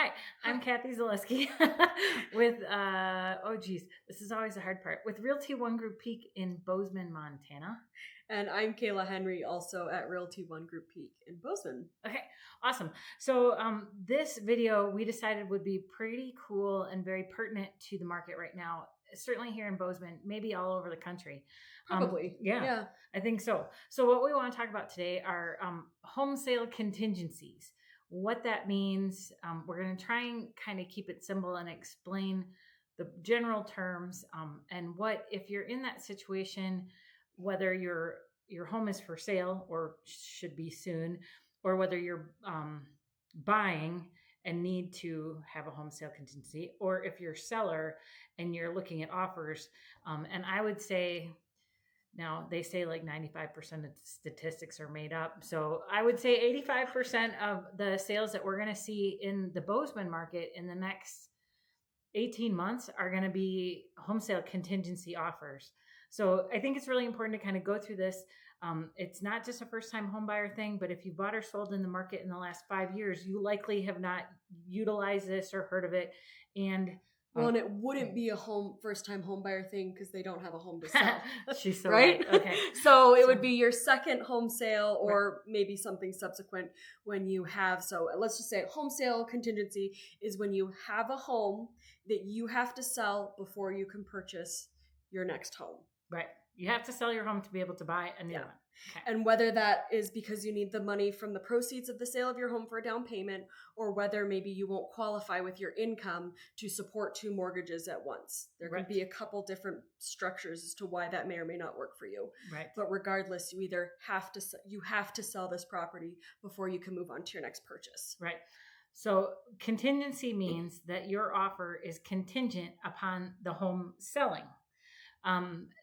Hi, I'm Kathy Zaleski with, this is always the hard part, with Realty One Group Peak in Bozeman, Montana. And I'm Kayla Henry, also at Realty One Group Peak in Bozeman. Okay, awesome. So this video we decided would be pretty cool and very pertinent to the market right now, certainly here in Bozeman, maybe all over the country. Probably. Yeah, I think so. So what we want to talk about today are home sale contingencies. What that means, we're going to try and kind of keep it simple and explain the general terms, and what if you're in that situation, whether your home is for sale or should be soon, or whether you're buying and need to have a home sale contingency, or if you're a seller and you're looking at offers. And I would say, now they say like 95% of statistics are made up. So I would say 85% of the sales that we're going to see in the Bozeman market in the next 18 months are going to be home sale contingency offers. So I think it's really important to kind of go through this. It's not just a first-time home buyer thing, but if you bought or sold in the market in the last 5 years, you likely have not utilized this or heard of it. And and it wouldn't be a first-time home buyer thing because they don't have a home to sell. She's so right? Okay. So it would be your second home sale, or maybe something subsequent when you have. So let's just say home sale contingency is when you have a home that you have to sell before you can purchase your next home. Right. You have to sell your home to be able to buy a new one. Okay. And whether that is because you need the money from the proceeds of the sale of your home for a down payment, or whether maybe you won't qualify with your income to support 2 mortgages at once. There can be a couple different structures as to why that may or may not work for you. Right. But regardless, you either have to sell this property before you can move on to your next purchase. Right. So contingency means that your offer is contingent upon the home selling.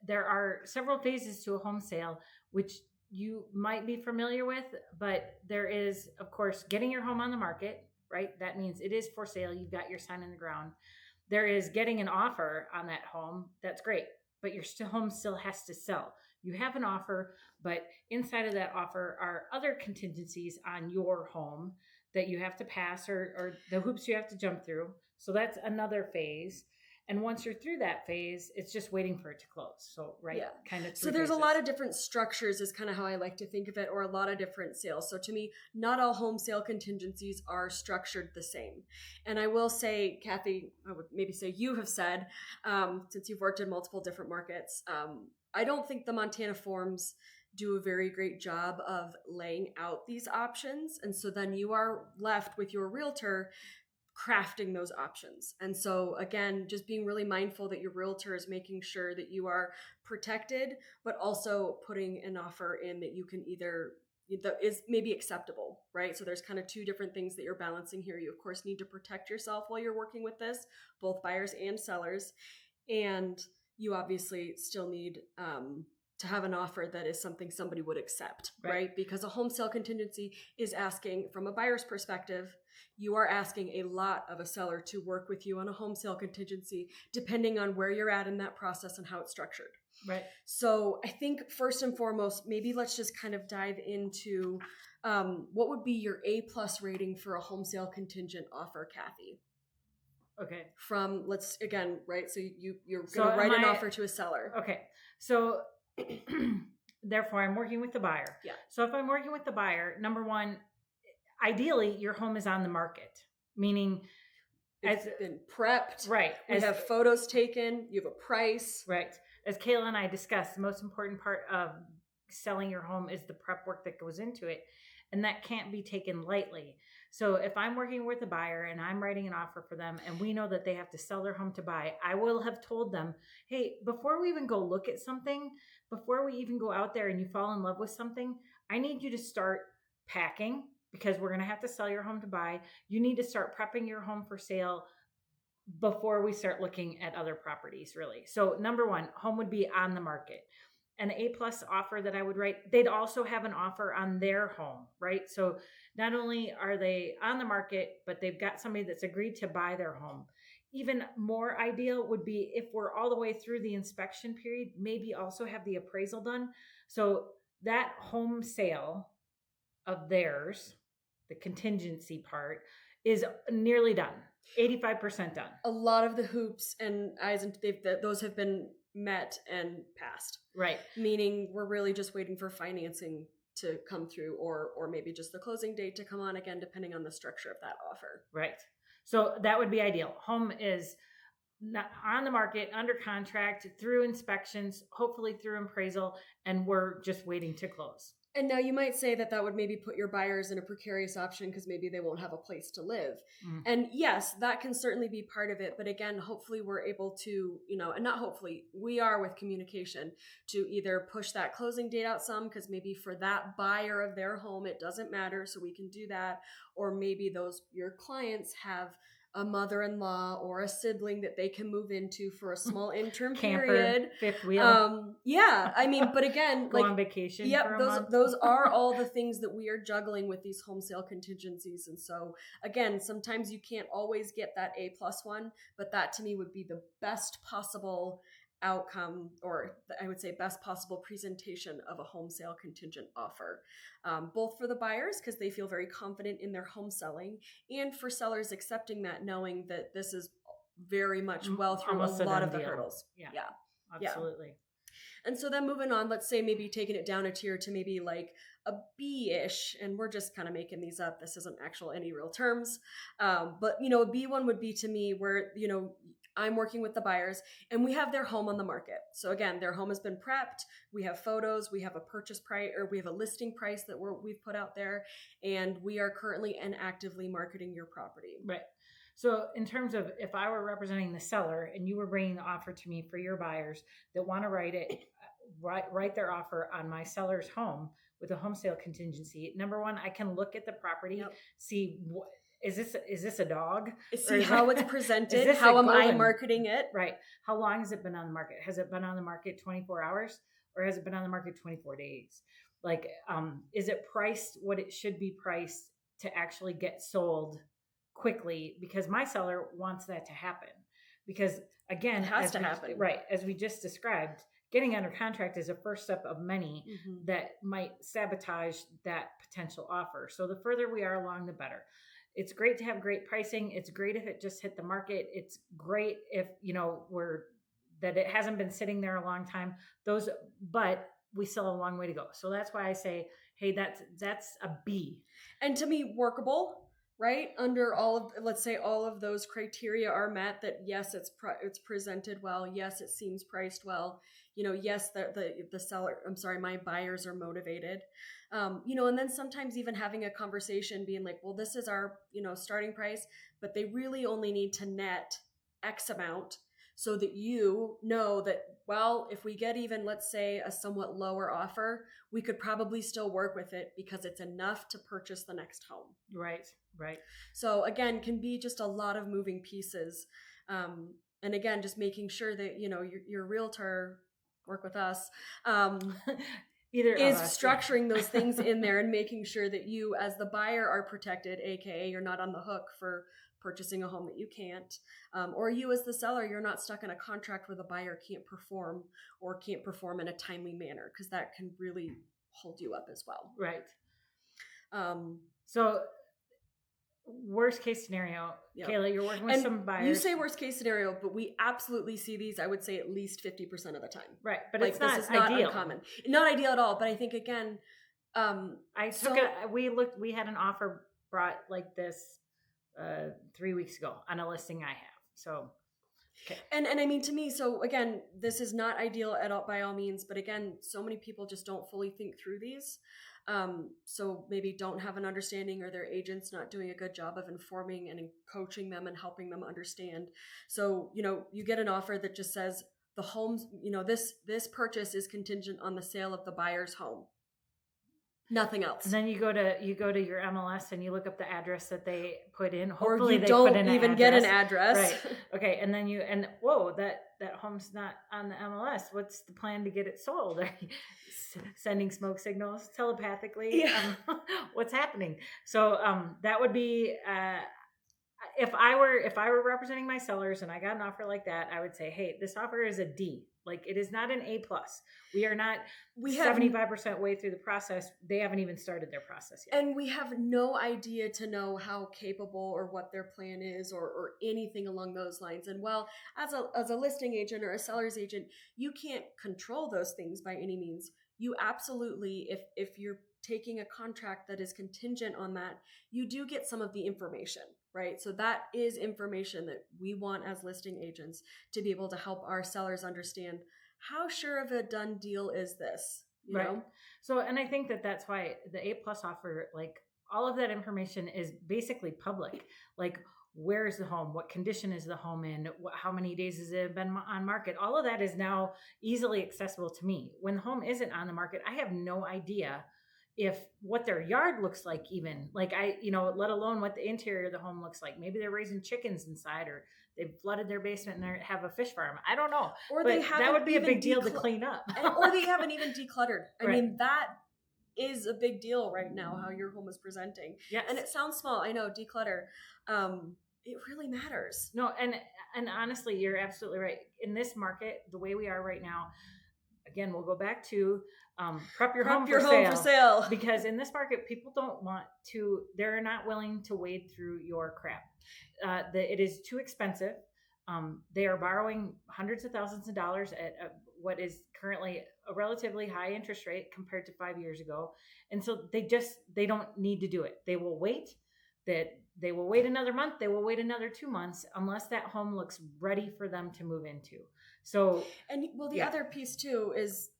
There are several phases to a home sale, which you might be familiar with, but there is, of course, getting your home on the market, right? That means it is for sale. You've got your sign in the ground. There is getting an offer on that home. That's great, but your home still has to sell. You have an offer, but inside of that offer are other contingencies on your home that you have to pass, or the hoops you have to jump through. So that's another phase. And once you're through that phase, it's just waiting for it to close. So, kind of. So there's a lot of different structures is kind of how I like to think of it, or a lot of different sales. So to me, not all home sale contingencies are structured the same. And I will say, Kathy, I would maybe say you have said, since you've worked in multiple different markets, I don't think the Montana forms do a very great job of laying out these options. And so then you are left with your realtor crafting those options. And so again, just being really mindful that your realtor is making sure that you are protected, but also putting an offer in that you can that is maybe acceptable, right? So there's kind of 2 different things that you're balancing here. You of course need to protect yourself while you're working with this, both buyers and sellers. And you obviously still need to have an offer that is something somebody would accept, right? Because a home sale contingency is asking, from a buyer's perspective, you are asking a lot of a seller to work with you on a home sale contingency, depending on where you're at in that process and how it's structured. Right. So I think first and foremost, maybe let's just kind of dive into what would be your A+ rating for a home sale contingent offer, Kathy? Okay. From, let's, again, right? So you're going to write an offer to a seller. Okay. So therefore, I'm working with the buyer. Yeah. So if I'm working with the buyer, number one, ideally, your home is on the market, meaning it's been prepped. Right. We have photos taken. You have a price. Right. As Kayla and I discussed, the most important part of selling your home is the prep work that goes into it. And that can't be taken lightly. So if I'm working with a buyer and I'm writing an offer for them, and we know that they have to sell their home to buy, I will have told them, hey, before we even go look at something, before we even go out there and you fall in love with something, I need you to start packing, because we're going to have to sell your home to buy. You need to start prepping your home for sale before we start looking at other properties, really. So number one, home would be on the market. An A+ offer that I would write, they'd also have an offer on their home, right? So not only are they on the market, but they've got somebody that's agreed to buy their home. Even more ideal would be if we're all the way through the inspection period, maybe also have the appraisal done. So that home sale of theirs, the contingency part, is nearly done. 85% done. A lot of the hoops and I's and those have been met and passed. Right. Meaning we're really just waiting for financing to come through or maybe just the closing date to come on again, depending on the structure of that offer. Right. So that would be ideal. Home is not on the market, under contract, through inspections, hopefully through appraisal, and we're just waiting to close. And now you might say that would maybe put your buyers in a precarious option because maybe they won't have a place to live. And yes, that can certainly be part of it. But again, hopefully we're able to, and not hopefully, we are with communication to either push that closing date out some because maybe for that buyer of their home, it doesn't matter. So we can do that. Or maybe your clients have a mother-in-law or a sibling that they can move into for a small interim Camper, period. Fifth wheel. Yeah. I mean, but again, go on vacation. Yep. For a month. Those are all the things that we are juggling with these home sale contingencies. And so again, sometimes you can't always get that A+1, but that to me would be the best possible outcome, or I would say best possible presentation of a home sale contingent offer, both for the buyers because they feel very confident in their home selling, and for sellers accepting that, knowing that this is very much well through a lot of the hurdles. Yeah, absolutely. Yeah. And so then moving on, let's say maybe taking it down a tier to maybe like a B-ish, and we're just kind of making these up. This isn't actual any real terms. But, a B1 would be to me where, I'm working with the buyers and we have their home on the market. So again, their home has been prepped. We have photos, we have a purchase price, or we have a listing price that we've put out there, and we are currently and actively marketing your property. Right. So in terms of if I were representing the seller and you were bringing the offer to me for your buyers that want to write their offer on my seller's home with a home sale contingency, number one, I can look at the property, see is this a dog? See how it's presented. How am I marketing it? Right. How long has it been on the market? Has it been on the market 24 hours or has it been on the market 24 days? Like, is it priced what it should be priced to actually get sold quickly? Because my seller wants that to happen. Because again, it has to happen. Right. As we just described, getting under contract is a first step of many that might sabotage that potential offer. So the further we are along, the better. It's great to have great pricing. It's great if it just hit the market. It's great if, that it hasn't been sitting there a long time. But we still have a long way to go. So that's why I say, hey, that's a B. And to me, workable, right? Under let's say all of those criteria are met, that yes, it's presented well. Yes, it seems priced well. Yes, the seller, my buyers are motivated. And then sometimes even having a conversation being like, well, this is our, starting price, but they really only need to net X amount so that you know that, well, if we get even, let's say, a somewhat lower offer, we could probably still work with it because it's enough to purchase the next home. Right. So again, can be just a lot of moving pieces. And again, just making sure that, your realtor, work with us, is structuring those things in there and making sure that you as the buyer are protected, aka you're not on the hook for purchasing a home that you can't, or you as the seller, you're not stuck in a contract where the buyer can't perform in a timely manner, because that can really hold you up as well. Right. So worst case scenario, Kayla, you're working with some buyers. You say worst case scenario, but we absolutely see these, I would say, at least 50% of the time. Right. But it's not this is ideal. Not uncommon. Not ideal at all. But I think, again, we had an offer brought like this 3 weeks ago on a listing I have. So, okay. And I mean, to me, so again, this is not ideal at all by all means, but again, so many people just don't fully think through these. So maybe don't have an understanding, or their agent's not doing a good job of informing and coaching them and helping them understand. So, you get an offer that just says the home's, this purchase is contingent on the sale of the buyer's home. Nothing else. And then you go to your MLS and you look up the address that they put in. Hopefully or you they don't put in even get an address. Right. Okay. And then whoa, that home's not on the MLS. What's the plan to get it sold? Are you sending smoke signals telepathically? Yeah. What's happening? So that would be if I were representing my sellers and I got an offer like that, I would say, hey, this offer is a D. Like, it is not an A plus. We are not 75% way through the process. They haven't even started their process yet. And we have no idea to know how capable or what their plan is or anything along those lines. And well, as a listing agent or a seller's agent, you can't control those things by any means. You absolutely, if you're taking a contract that is contingent on that, you do get some of the information, right? So that is information that we want as listing agents to be able to help our sellers understand how sure of a done deal is this, you know? So, and I think that's why the A plus offer, like all of that information is basically public. Like, where is the home? What condition is the home in? How many days has it been on market? All of that is now easily accessible to me. When the home isn't on the market, I have no idea if what their yard looks like, even like let alone what the interior of the home looks like. Maybe they're raising chickens inside, or they've flooded their basement and they have a fish farm. I don't know. Or but that would be a big deal to clean up. Or they haven't even decluttered. I mean, that is a big deal right now, how your home is presenting. Yes. And it sounds small. I know, declutter. It really matters. No, and honestly, you're absolutely right. In this market, the way we are right now, again, we'll go back to prep your home for sale. Because in this market, people they're not willing to wade through your crap. It is too expensive. They are borrowing hundreds of thousands of dollars at what is currently a relatively high interest rate compared to 5 years ago. And so they don't need to do it. They will wait. They will wait another month. They will wait another 2 months unless that home looks ready for them to move into. So, and the other piece too is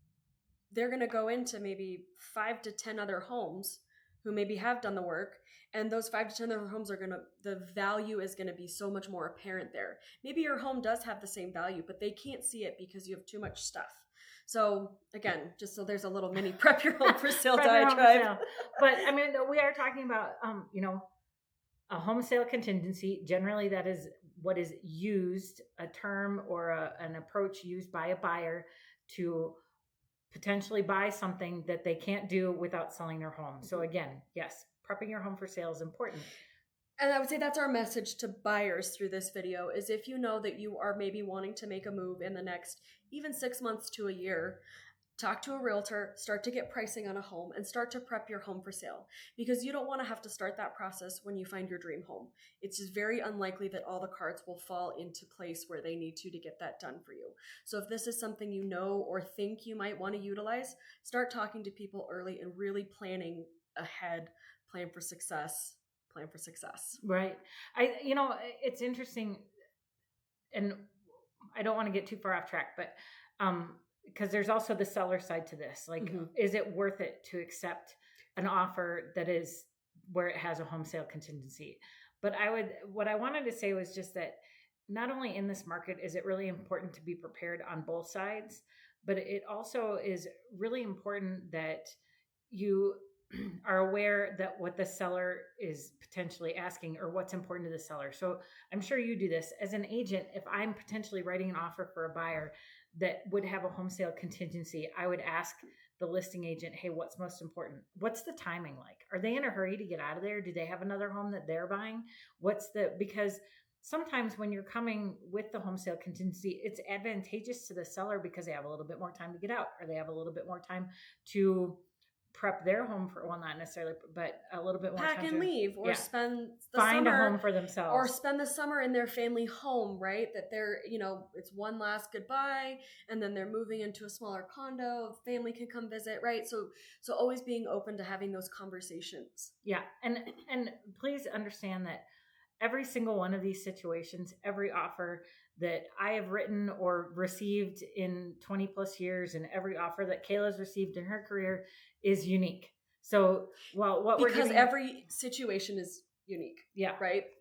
they're going to go into maybe 5 to 10 other homes who maybe have done the work. And those 5 to 10 other homes the value is going to be so much more apparent there. Maybe your home does have the same value, but they can't see it because you have too much stuff. So again, just so there's a little mini prep your home for sale diatribe. But I mean, we are talking about, a home sale contingency. Generally, that is what is used, a term or an approach used by a buyer to potentially buy something that they can't do without selling their home. So again, yes, prepping your home for sale is important. And I would say that's our message to buyers through this video, is if you know that you are maybe wanting to make a move in the next even 6 months to a year, talk to a realtor, start to get pricing on a home, and start to prep your home for sale, because you don't want to have to start that process when you find your dream home. It's just very unlikely that all the cards will fall into place where they need to get that done for you. So if this is something you know or think you might want to utilize, start talking to people early and really planning ahead. Plan for success. Right. It's interesting, and I don't want to get too far off track, but because there's also the seller side to this. Like, is it worth it to accept an offer that is where it has a home sale contingency? But what I wanted to say was just that not only in this market is it really important to be prepared on both sides, but it also is really important that you are aware that what the seller is potentially asking, or what's important to the seller. So I'm sure you do this as an agent. If I'm potentially writing an offer for a buyer that would have a home sale contingency, I would ask the listing agent, hey, what's most important? What's the timing like? Are they in a hurry to get out of there? Do they have another home that they're buying? Because sometimes when you're coming with the home sale contingency, it's advantageous to the seller because they have a little bit more time to get out, or they have a little bit more time to prep their home for, well, not necessarily, but a little bit more pack time and leave, or spend the find summer, a home for themselves, or spend the summer in their family home, right? That they're, it's one last goodbye, and then they're moving into a smaller condo. Family can come visit, right? So always being open to having those conversations. Yeah, and please understand that every single one of these situations, every offer that I have written or received in 20 plus years, and every offer that Kayla's received in her career is unique. So, because every situation is unique. Yeah.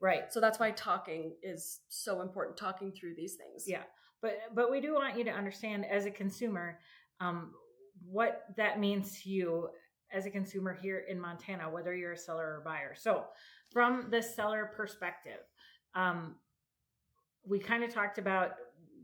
Right. So that's why talking is so important. Talking through these things. Yeah. But we do want you to understand as a consumer, what that means to you as a consumer here in Montana, whether you're a seller or buyer. So from the seller perspective, we kind of talked about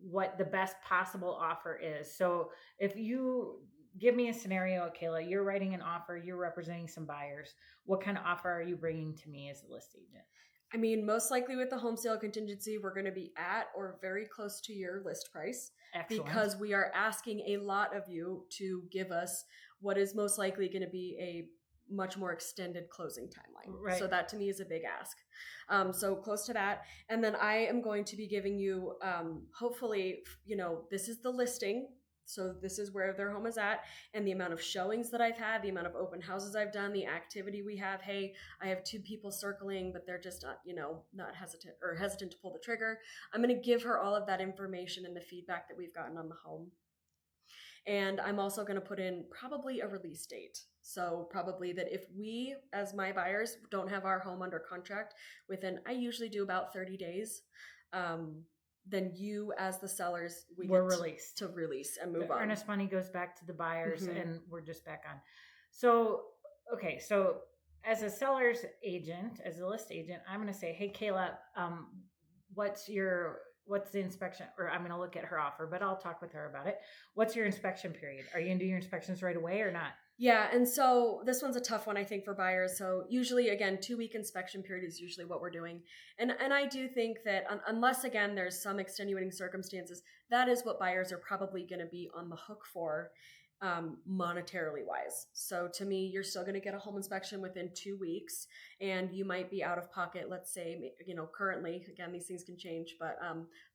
what the best possible offer is. So if you give me a scenario, Kayla, you're writing an offer, you're representing some buyers, what kind of offer are you bringing to me as a list agent? I mean, most likely with the home sale contingency, we're going to be at or very close to your list price. Excellent. Because we are asking a lot of you to give us what is most likely going to be a much more extended closing timeline. Right. So that to me is a big ask. So close to that. And then I am going to be giving you, hopefully, this is the listing. So this is where their home is at, and the amount of showings that I've had, the amount of open houses I've done, the activity we have. Hey, I have 2 people circling, but they're just not hesitant to pull the trigger. I'm going to give her all of that information and the feedback that we've gotten on the home. And I'm also going to put in probably a release date. So probably that if we, as my buyers, don't have our home under contract within, I usually do about 30 days, then you as the sellers, we're released to release and move on. Earnest money goes back to the buyers, and we're just back on. So, okay. So as a seller's agent, as a list agent, I'm going to say, hey, Kayla, what's the inspection? Or I'm going to look at her offer, but I'll talk with her about it. What's your inspection period? Are you going to do your inspections right away or not? Yeah. And so this one's a tough one, I think, for buyers. So usually, again, 2-week inspection period is usually what we're doing. And I do think that unless, again, there's some extenuating circumstances, that is what buyers are probably going to be on the hook for, monetarily wise. So to me, you're still going to get a home inspection within 2 weeks, and you might be out of pocket, let's say, currently, again, these things can change, but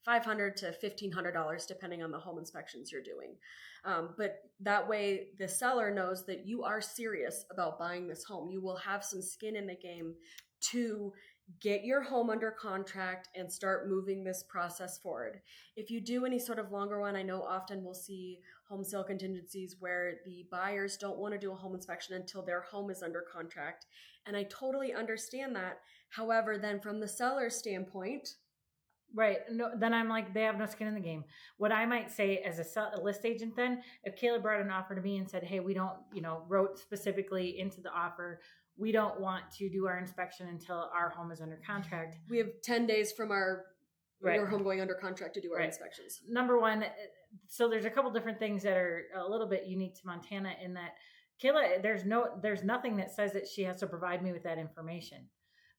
$500 to $1,500 depending on the home inspections you're doing. But that way the seller knows that you are serious about buying this home. You will have some skin in the game to get your home under contract and start moving this process forward. If you do any sort of longer one, I know often we'll see home sale contingencies where the buyers don't want to do a home inspection until their home is under contract. And I totally understand that. However, then from the seller's standpoint, right. No, then I'm like, they have no skin in the game. What I might say as a list agent, then, if Kayla brought an offer to me and said, hey, we don't, wrote specifically into the offer, we don't want to do our inspection until our home is under contract. We have 10 days from your home going under contract to do our inspections. Number one, so there's a couple different things that are a little bit unique to Montana in that, Kayla, there's nothing that says that she has to provide me with that information.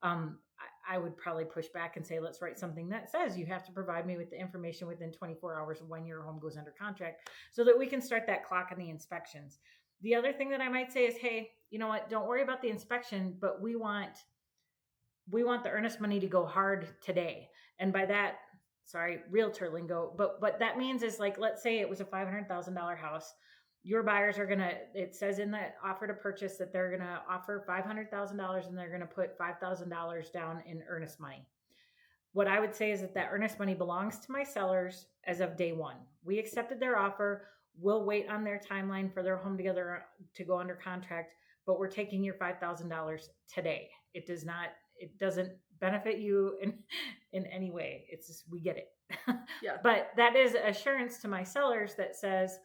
I would probably push back and say, let's write something that says you have to provide me with the information within 24 hours of when your home goes under contract so that we can start that clock on the inspections. The other thing that I might say is, hey, you know what? Don't worry about the inspection, but we want the earnest money to go hard today. And by that, sorry, realtor lingo, but what that means is, like, let's say it was a $500,000 house. Your buyers are it says in the offer to purchase that they're going to offer $500,000 and they're going to put $5,000 down in earnest money. What I would say is that earnest money belongs to my sellers as of day one. We accepted their offer. We'll wait on their timeline for their home to go under contract, but we're taking your $5,000 today. It doesn't benefit you in any way. It's just, we get it. Yeah. But that is assurance to my sellers that says,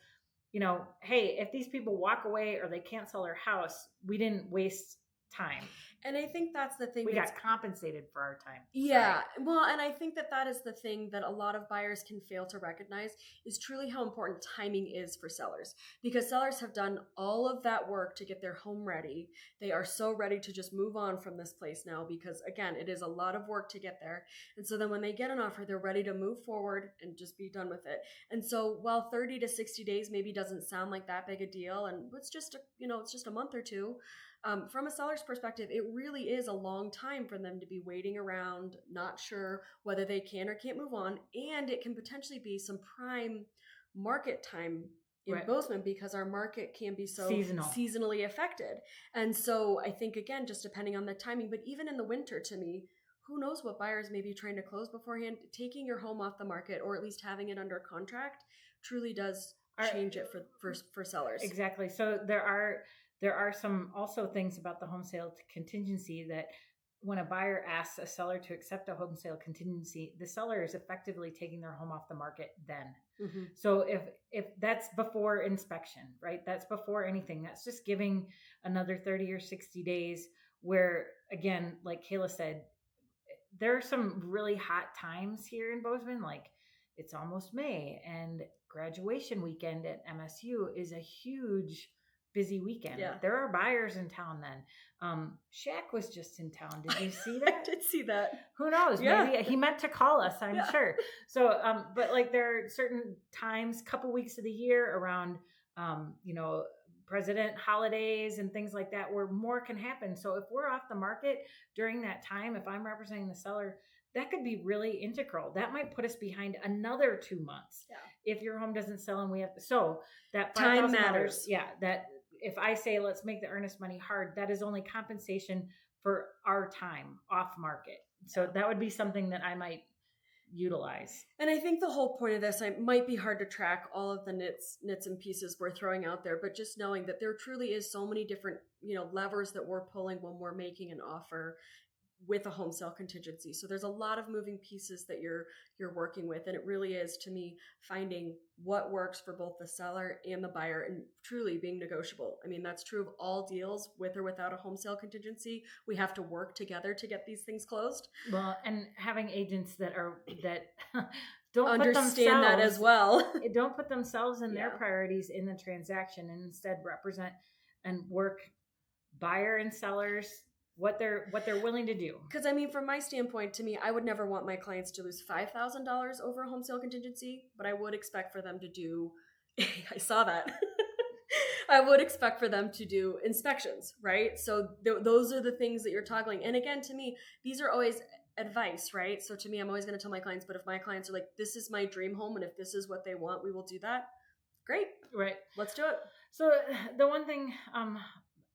hey, if these people walk away or they can't sell their house, we didn't waste time. And I think that's the thing. We got compensated for our time. Yeah. Sorry. Well, and I think that is the thing that a lot of buyers can fail to recognize is truly how important timing is for sellers. Because sellers have done all of that work to get their home ready. They are so ready to just move on from this place now because, again, it is a lot of work to get there. And so then when they get an offer, they're ready to move forward and just be done with it. And so while 30 to 60 days maybe doesn't sound like that big a deal, and it's just a month or two, from a seller's perspective, it really is a long time for them to be waiting around, not sure whether they can or can't move on. And it can potentially be some prime market time in Bozeman because our market can be so seasonally affected. And so I think, again, just depending on the timing, but even in the winter, to me, who knows what buyers may be trying to close beforehand, taking your home off the market or at least having it under contract truly does change it for sellers. Exactly. So there are some also things about the home sale contingency that when a buyer asks a seller to accept a home sale contingency, the seller is effectively taking their home off the market then. Mm-hmm. So if that's before inspection, right? That's before anything. That's just giving another 30 or 60 days where, again, like Kayla said, there are some really hot times here in Bozeman. Like, it's almost May and graduation weekend at MSU is a huge busy weekend. Yeah. There are buyers in town then. Shaq was just in town. Did you see I that? did see that. Who knows? Yeah. Maybe he meant to call us, I'm Yeah. sure. So, but like there are certain times, couple weeks of the year around, president holidays and things like that where more can happen. So if we're off the market during that time, if I'm representing the seller, that could be really integral. That might put us behind another 2 months. Yeah. If your home doesn't sell and we have, so that time $5,000, matters. yeah, that if I say, let's make the earnest money hard, that is only compensation for our time off market. So that would be something that I might utilize. And I think the whole point of this, it might be hard to track all of the nits and pieces we're throwing out there, but just knowing that there truly is so many different, levers that we're pulling when we're making an offer with a home sale contingency. So there's a lot of moving pieces that you're working with, and it really is, to me, finding what works for both the seller and the buyer and truly being negotiable. I mean, that's true of all deals with or without a home sale contingency. We have to work together to get these things closed. Well, and having agents that don't understand that as well. Don't put themselves and their priorities in the transaction, and instead represent and work buyer and sellers what they're willing to do. Because I mean, from my standpoint, to me, I would never want my clients to lose $5,000 over a home sale contingency, but I would expect for them to do. I saw that. I would expect for them to do inspections, right? So those are the things that you're toggling. And again, to me, these are always advice, right? So to me, I'm always going to tell my clients, but if my clients are like, this is my dream home, and if this is what they want, we will do that. Great. Right. Let's do it. So the one thing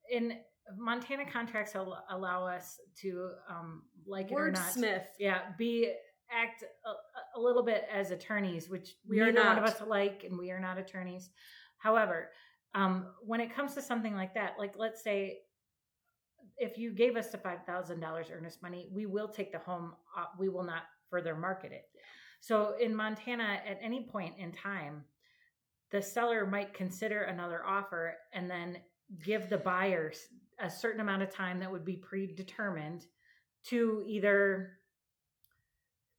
in Montana contracts allow us to, like it or not, Wordsmith. Yeah, act a little bit as attorneys, which we are neither not. one of us like, and we are not attorneys. However, when it comes to something like that, like let's say if you gave us the $5,000 earnest money, we will take the home. We will not further market it. Yeah. So in Montana, at any point in time, the seller might consider another offer and then give the buyers a certain amount of time that would be predetermined to either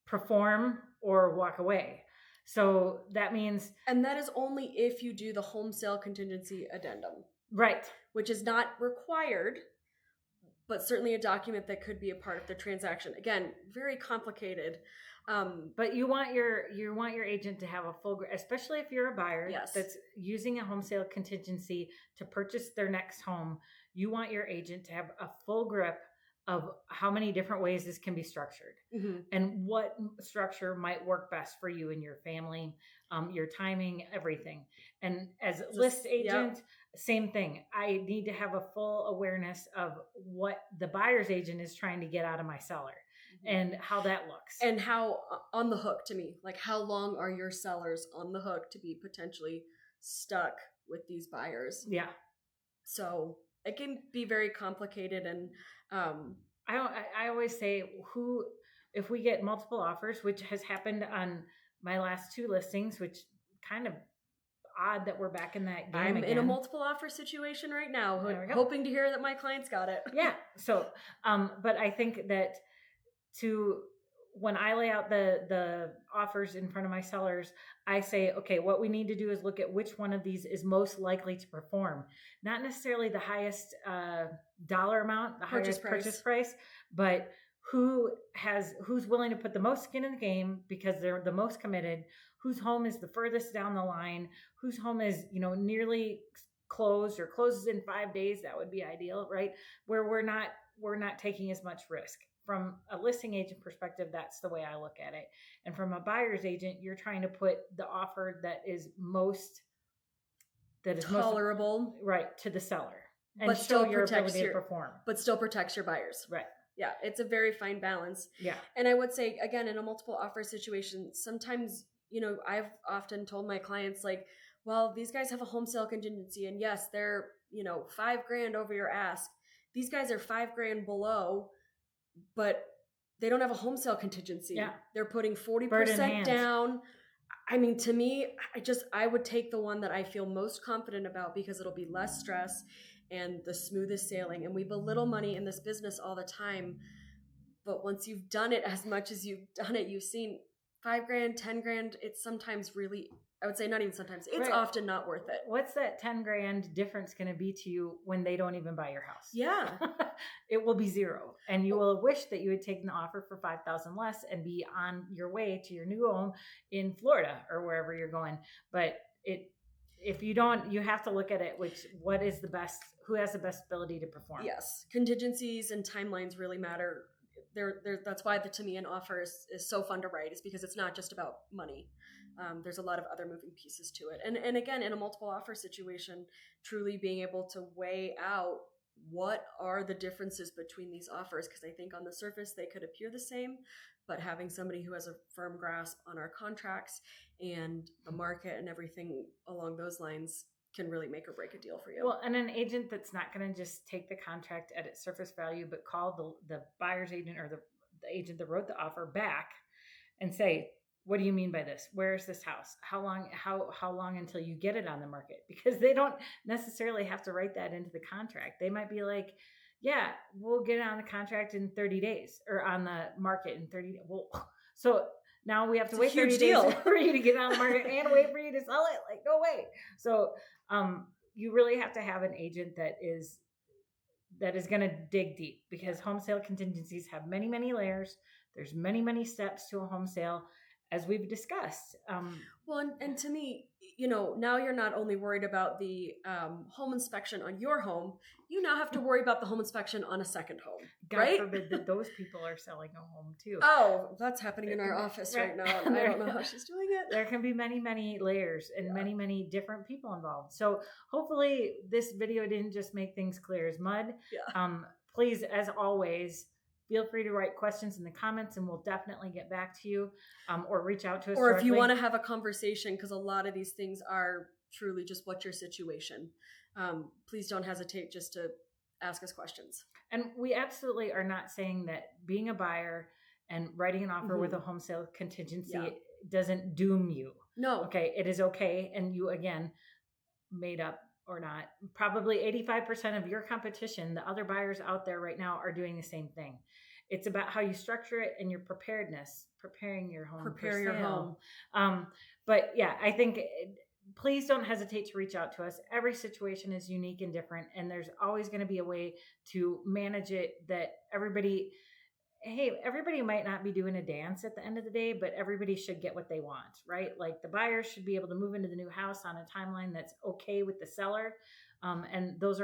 perform or walk away. So that means... And that is only if you do the home sale contingency addendum. Right. Which is not required, but certainly a document that could be a part of the transaction. Again, very complicated. But you want your agent to have a full, especially if you're a buyer that's using a home sale contingency to purchase their next home. You want your agent to have a full grip of how many different ways this can be structured, and what structure might work best for you and your family, your timing, everything. And as a list agent, same thing. I need to have a full awareness of what the buyer's agent is trying to get out of my seller. And how that looks. And how on the hook, to me, like how long are your sellers on the hook to be potentially stuck with these buyers? Yeah. So it can be very complicated. And I always say, if we get multiple offers, which has happened on my last 2 listings, which kind of odd that we're back in that game I'm again. in a multiple offer situation right now, hoping to hear that my clients got it. Yeah. So, but I think that when I lay out the offers in front of my sellers, I say, okay, what we need to do is look at which one of these is most likely to perform. Not necessarily the highest dollar amount, the highest purchase price, but who's willing to put the most skin in the game because they're the most committed, whose home is the furthest down the line, whose home is, nearly closed or closes in 5 days. That would be ideal, right? Where we're not taking as much risk. From a listing agent perspective, that's the way I look at it. And from a buyer's agent, you're trying to put the offer that is most tolerable, right, to the seller, and but still your ability to perform, but still protects your buyers. Right. Yeah, it's a very fine balance. Yeah. And I would say, again, in a multiple offer situation, sometimes, I've often told my clients, like, well, these guys have a home sale contingency, and yes, they're, $5,000 over your ask. These guys are $5,000 below, but they don't have a home sale contingency. Yeah. They're putting 40% down. I mean, to me, I would take the one that I feel most confident about because it'll be less stress and the smoothest sailing. And we belittle money in this business all the time. But once you've done it as much as you've done it, you've seen $5,000, $10,000, it's sometimes really, I would say not even sometimes, it's Right. often not worth it. What's that 10 grand difference going to be to you when they don't even buy your house? Yeah. It will be zero. And you will wish that you had taken the offer for 5,000 less and be on your way to your new home in Florida or wherever you're going. But if you don't, you have to look at it, what is the best, who has the best ability to perform? Yes. Contingencies and timelines really matter. That's why to me an offer is so fun to write, is because it's not just about money. There's a lot of other moving pieces to it. And again, in a multiple offer situation, truly being able to weigh out what are the differences between these offers, because I think on the surface they could appear the same, but having somebody who has a firm grasp on our contracts and the market and everything along those lines can really make or break a deal for you. Well, and an agent that's not going to just take the contract at its surface value, but call the buyer's agent or the agent that wrote the offer back and say, what do you mean by this? Where is this house? How long until you get it on the market? Because they don't necessarily have to write that into the contract. They might be like, yeah, we'll get it on the contract in 30 days or on the market in 30 days. Well, so now we have to wait 30 days for you to get on the market and wait for you to sell it. Like, no way. So you really have to have an agent that is going to dig deep, because home sale contingencies have many, many layers. There's many, many steps to a home sale, as we've discussed. Well, and to me, now you're not only worried about the home inspection on your home, you now have to worry about the home inspection on a second home. God right? forbid that those people are selling a home too. Oh, that's happening in our office right now. I don't know how she's doing it. There can be many, many layers and many, many different people involved. So hopefully this video didn't just make things clear as mud. Yeah. Please, as always, feel free to write questions in the comments and we'll definitely get back to you, or reach out to us. Or directly. if you want to have a conversation, because a lot of these things are truly just what's your situation. Please don't hesitate just to ask us questions. And we absolutely are not saying that being a buyer and writing an offer with a home sale contingency doesn't doom you. No. Okay. It is okay. And you, again, made up or not, probably 85% of your competition, the other buyers out there right now, are doing the same thing. It's about how you structure it and your preparedness, preparing your home. Prepare your home. But yeah, I think please don't hesitate to reach out to us. Every situation is unique and different, and there's always going to be a way to manage it that everybody might not be doing a dance at the end of the day, but everybody should get what they want, right? Like the buyers should be able to move into the new house on a timeline that's okay with the seller. And those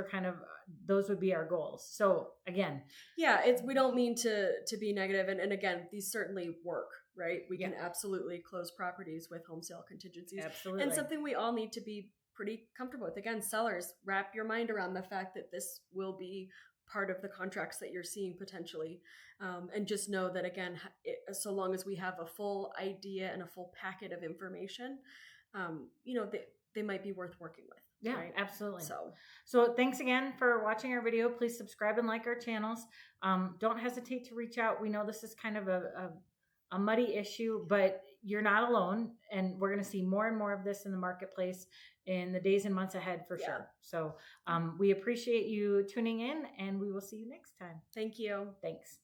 would be our goals. So again, we don't mean to be negative. And again, these certainly work, right? We can absolutely close properties with home sale contingencies. Absolutely. And something we all need to be pretty comfortable with. Again, sellers, wrap your mind around the fact that this will be part of the contracts that you're seeing potentially. And just know that, again, so long as we have a full idea and a full packet of information, they might be worth working with. Yeah, right? Absolutely. So thanks again for watching our video. Please subscribe and like our channels. Don't hesitate to reach out. We know this is kind of a muddy issue, but you're not alone. And we're going to see more and more of this in the marketplace in the days and months ahead for sure. So we appreciate you tuning in, and we will see you next time. Thank you. Thanks.